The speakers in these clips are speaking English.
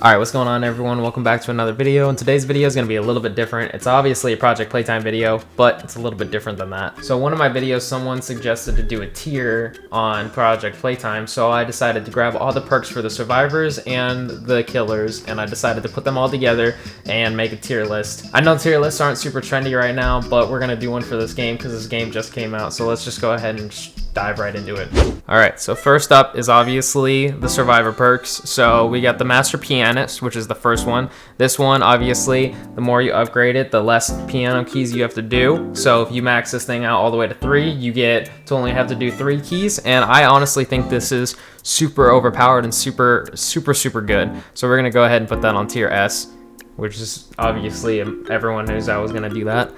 Alright, what's going on everyone? Welcome back to another video, and today's video is going to be a little bit different. It's obviously a Project Playtime video, but it's a little bit different than that. So one of my videos, someone suggested to do a tier on Project Playtime, so I decided to grab all the perks for the survivors and the killers, and I decided to put them all together and make a tier list. I know tier lists aren't super trendy right now, but we're going to do one for this game because this game just came out, so let's just go ahead and dive right into it. Alright, so first up is obviously the survivor perks. So we got the Master Pianist, which is the first one. This one, obviously, the more you upgrade it, the less piano keys you have to do. So if you max this thing out all the way to 3, you get to only have to do 3 keys. And I honestly think this is super overpowered and super good. So we're going to go ahead and put that on tier S, which is obviously everyone knows I was going to do that.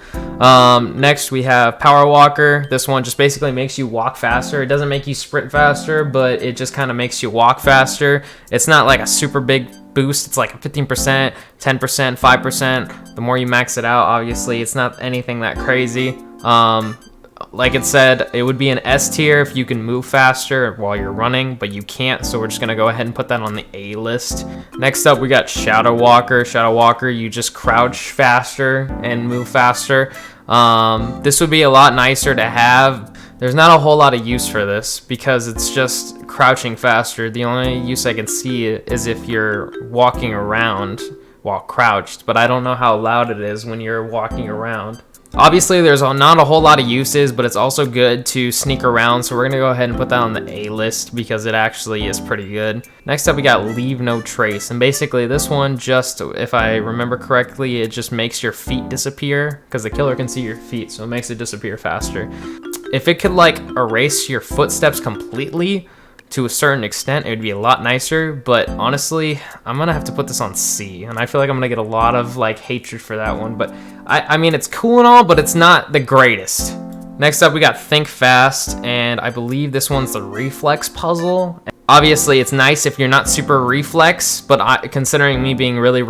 Next, we have Power Walker. This one just basically makes you walk faster. It doesn't make you sprint faster, but it just kind of makes you walk faster. It's not like a super big boost. It's like a 15%, 10%, 5%. The more you max it out, obviously, it's not anything that crazy. Like it said, it would be an S tier if you can move faster while you're running, but you can't, so we're just gonna go ahead and put that on the A list. Next up, we got Shadow Walker. Shadow Walker, you just crouch faster and move faster. This would be a lot nicer to have. There's not a whole lot of use for this because it's just crouching faster. The only use I can see is if you're walking around while crouched, but I don't know how loud it is when you're walking around. Obviously, there's not a whole lot of uses, but it's also good to sneak around, so we're going to go ahead and put that on the A list because it actually is pretty good. Next up, we got Leave No Trace, and basically this one just, if I remember correctly, it just makes your feet disappear because the killer can see your feet, so it makes it disappear faster. If it could, like, erase your footsteps completely, to a certain extent, it would be a lot nicer, but honestly, I'm gonna have to put this on C, and I feel like I'm gonna get a lot of like hatred for that one, but I mean, it's cool and all, but it's not the greatest. Next up, we got Think Fast, and I believe this one's the reflex puzzle. Obviously, it's nice if you're not super reflex, but considering me being really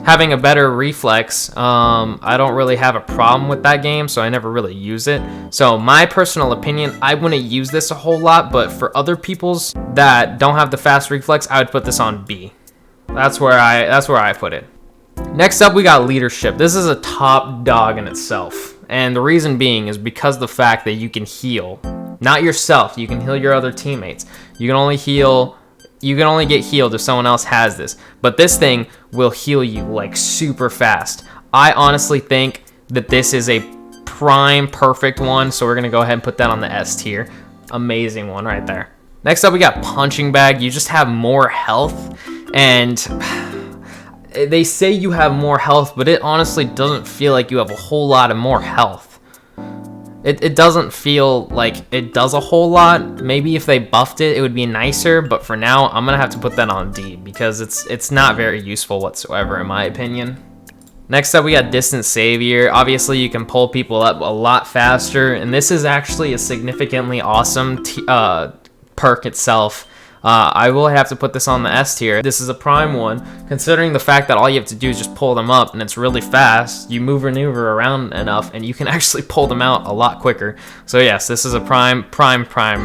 having a better reflex, I don't really have a problem with that game, so I never really use it. So my personal opinion, I wouldn't use this a whole lot, but for other people's that don't have the fast reflex, I would put this on B. That's where I put it. Next up, we got Leadership. This is a top dog in itself, and the reason being is because of the fact that you can heal, not yourself, you can heal your other teammates. You can only get healed if someone else has this, but this thing will heal you like super fast. I honestly think that this is a prime perfect one, so we're gonna go ahead and put that on the S tier. Amazing one right there. Next up, we got Punching Bag. You just have more health, and they say you have more health, but it honestly doesn't feel like you have a whole lot of more health. It doesn't feel like it does a whole lot. Maybe if they buffed it, it would be nicer, but for now, I'm gonna have to put that on D because it's not very useful whatsoever, in my opinion. Next up, we got Distant Savior. Obviously, you can pull people up a lot faster, and this is actually a significantly awesome perk itself. I will have to put this on the S tier. This is a prime one, considering the fact that all you have to do is just pull them up, and it's really fast. You maneuver around enough, and you can actually pull them out a lot quicker. So yes, this is a prime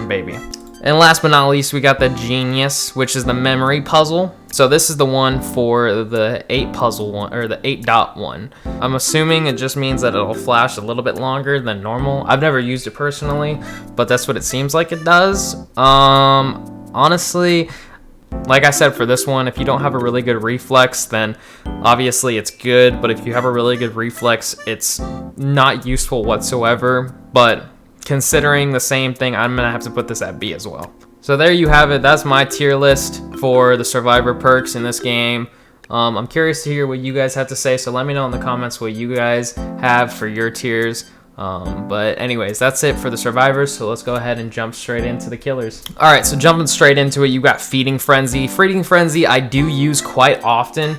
baby. And last but not least, we got the Genius, which is the memory puzzle. So this is the one for the 8 puzzle one, or the 8 dot one. I'm assuming it just means that it'll flash a little bit longer than normal. I've never used it personally, but that's what it seems like it does. Honestly, like I said, for this one, if you don't have a really good reflex, then obviously it's good, but if you have a really good reflex, it's not useful whatsoever. But considering the same thing, I'm gonna have to put this at B as well. So there you have it. That's my tier list for the survivor perks in this game. I'm curious to hear what you guys have to say, so let me know in the comments what you guys have for your tiers. But anyways, that's it for the survivors, so let's go ahead and jump straight into the killers. Alright, so jumping straight into it, you got Feeding Frenzy. Feeding Frenzy I do use quite often.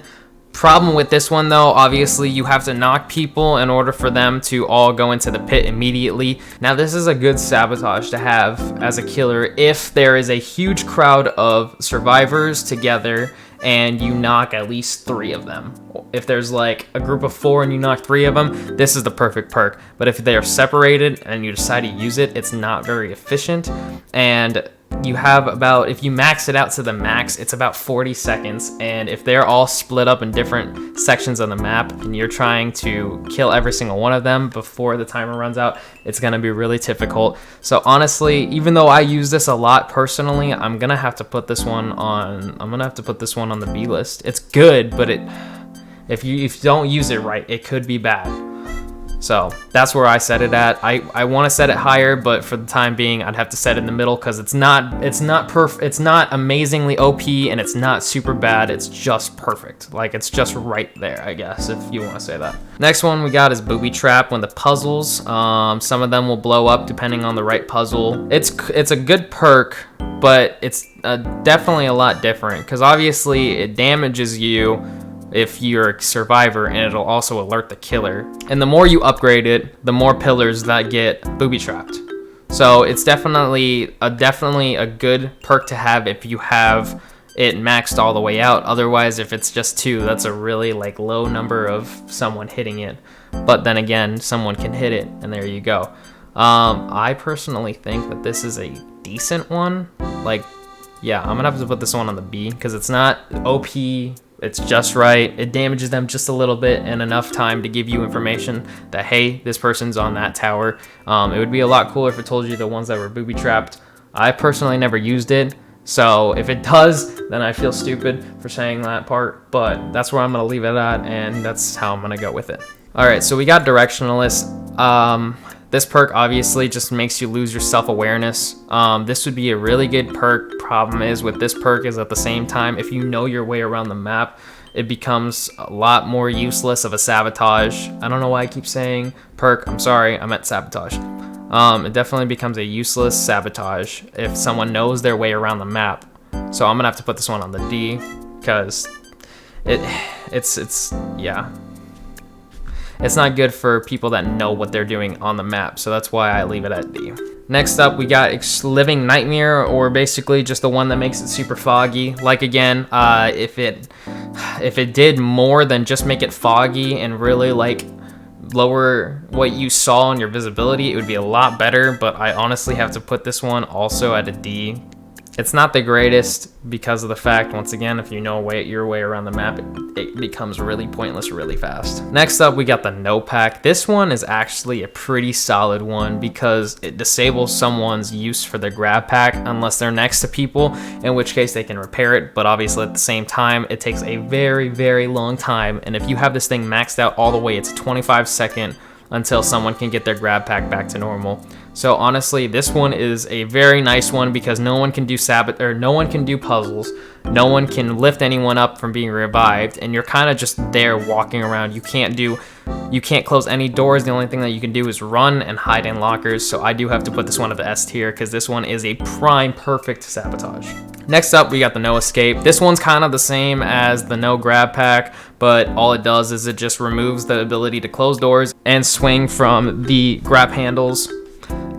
Problem with this one though, obviously you have to knock people in order for them to all go into the pit immediately. Now this is a good sabotage to have as a killer if there is a huge crowd of survivors together and you knock at least 3 of them. If there's like a group of 4 and you knock 3 of them, this is the perfect perk. But if they're separated and you decide to use it, it's not very efficient. And you have about, if you max it out to the max, it's about 40 seconds. And if they're all split up in different sections of the map and you're trying to kill every single one of them before the timer runs out, it's gonna be really difficult. So honestly, even though I use this a lot personally, I'm gonna have to put this one on the B list. It's good, but if you don't use it right, it could be bad. So that's where I set it at. I want to set it higher, but for the time being, I'd have to set it in the middle because it's not amazingly OP and it's not super bad. It's just perfect. Like, it's just right there, I guess, if you want to say that. Next one we got is Booby Trap. When the puzzles, some of them will blow up depending on the right puzzle. It's a good perk, but it's definitely a lot different because obviously it damages you if you're a survivor, and it'll also alert the killer. And the more you upgrade it, the more pillars that get booby trapped. So it's definitely a good perk to have if you have it maxed all the way out. Otherwise, if it's just 2, that's a really like low number of someone hitting it. But then again, someone can hit it, and there you go. I personally think that this is a decent one. Like, yeah, I'm gonna have to put this one on the B because it's not OP. It's just right. It damages them just a little bit and enough time to give you information that, hey, this person's on that tower. It would be a lot cooler if it told you the ones that were booby trapped. I personally never used it, so if it does, then I feel stupid for saying that part, but that's where I'm gonna leave it at, and that's how I'm gonna go with it. All right, so we got Directionalist. This perk obviously just makes you lose your self-awareness. This would be a really good perk. Problem is with this perk is at the same time, if you know your way around the map, it becomes a lot more useless of a sabotage. I don't know why I keep saying perk. I'm sorry, I meant sabotage. It definitely becomes a useless sabotage if someone knows their way around the map. So I'm gonna have to put this one on the D because yeah. It's not good for people that know what they're doing on the map, so that's why I leave it at D. Next up, we got Living Nightmare, or basically just the one that makes it super foggy. Like again, if it did more than just make it foggy and really like lower what you saw on your visibility, it would be a lot better, but I honestly have to put this one also at a D. It's not the greatest because of the fact, once again, if you know your way around the map, it becomes really pointless really fast. Next up, we got the No Pack. This one is actually a pretty solid one because it disables someone's use for their grab pack unless they're next to people, in which case they can repair it. But obviously at the same time, it takes a very, very long time. And if you have this thing maxed out all the way, it's a 25-second until someone can get their grab pack back to normal. So honestly, this one is a very nice one because no one can do no one can do puzzles, no one can lift anyone up from being revived, and you're kind of just there walking around. You can't close any doors. The only thing that you can do is run and hide in lockers. So I do have to put this one at the S tier because this one is a prime perfect sabotage. Next up, we got the No Escape. This one's kind of the same as the No Grab Pack, but all it does is it just removes the ability to close doors and swing from the grab handles.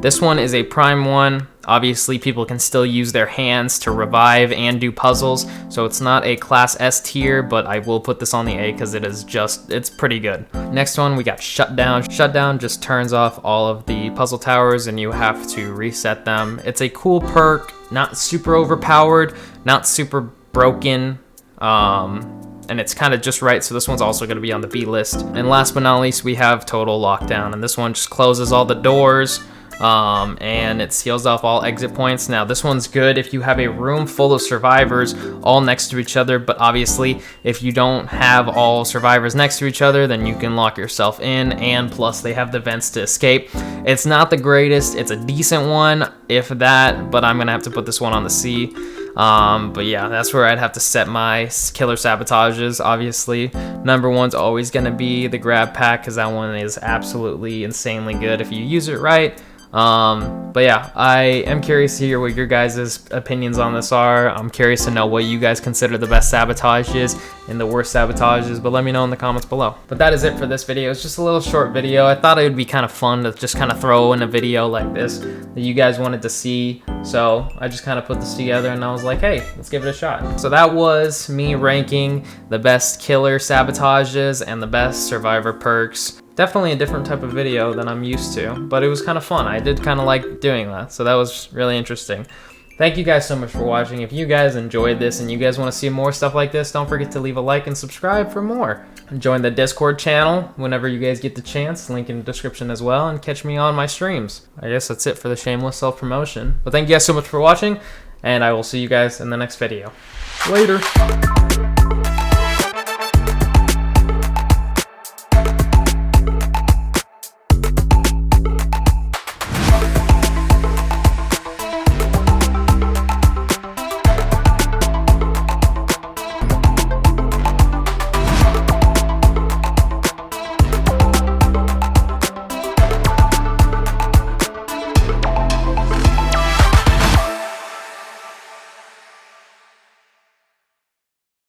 This one is a prime one. Obviously, people can still use their hands to revive and do puzzles, so it's not a class S tier, but I will put this on the A because it's pretty good. Next one, we got Shutdown. Shutdown just turns off all of the puzzle towers and you have to reset them. It's a cool perk, not super overpowered, not super broken, and it's kind of just right, so this one's also going to be on the B list. And last but not least, we have Total Lockdown, and this one just closes all the doors, and it seals off all exit points. Now this one's good if you have a room full of survivors all next to each other, but obviously if you don't have all survivors next to each other, then you can lock yourself in, and plus they have the vents to escape. It's not the greatest, it's a decent one if that, but I'm gonna have to put this one on the C. But yeah, that's where I'd have to set my killer sabotages. Obviously, number one's always gonna be the grab pack because that one is absolutely insanely good if you use it right. But yeah, I am curious to hear what your guys' opinions on this are. I'm curious to know what you guys consider the best sabotages and the worst sabotages, but let me know in the comments below. But that is it for this video. It's just a little short video. I thought it would be kind of fun to just kind of throw in a video like this that you guys wanted to see. So I just kind of put this together and I was like, hey, let's give it a shot. So that was me ranking the best killer sabotages and the best survivor perks. Definitely a different type of video than I'm used to, but it was kind of fun. I did kind of like doing that, so that was really interesting. Thank you guys so much for watching. If you guys enjoyed this and you guys want to see more stuff like this, don't forget to leave a like and subscribe for more. Join the Discord channel whenever you guys get the chance, link in the description as well, and catch me on my streams. I guess that's it for the shameless self-promotion. But thank you guys so much for watching, and I will see you guys in the next video. Later!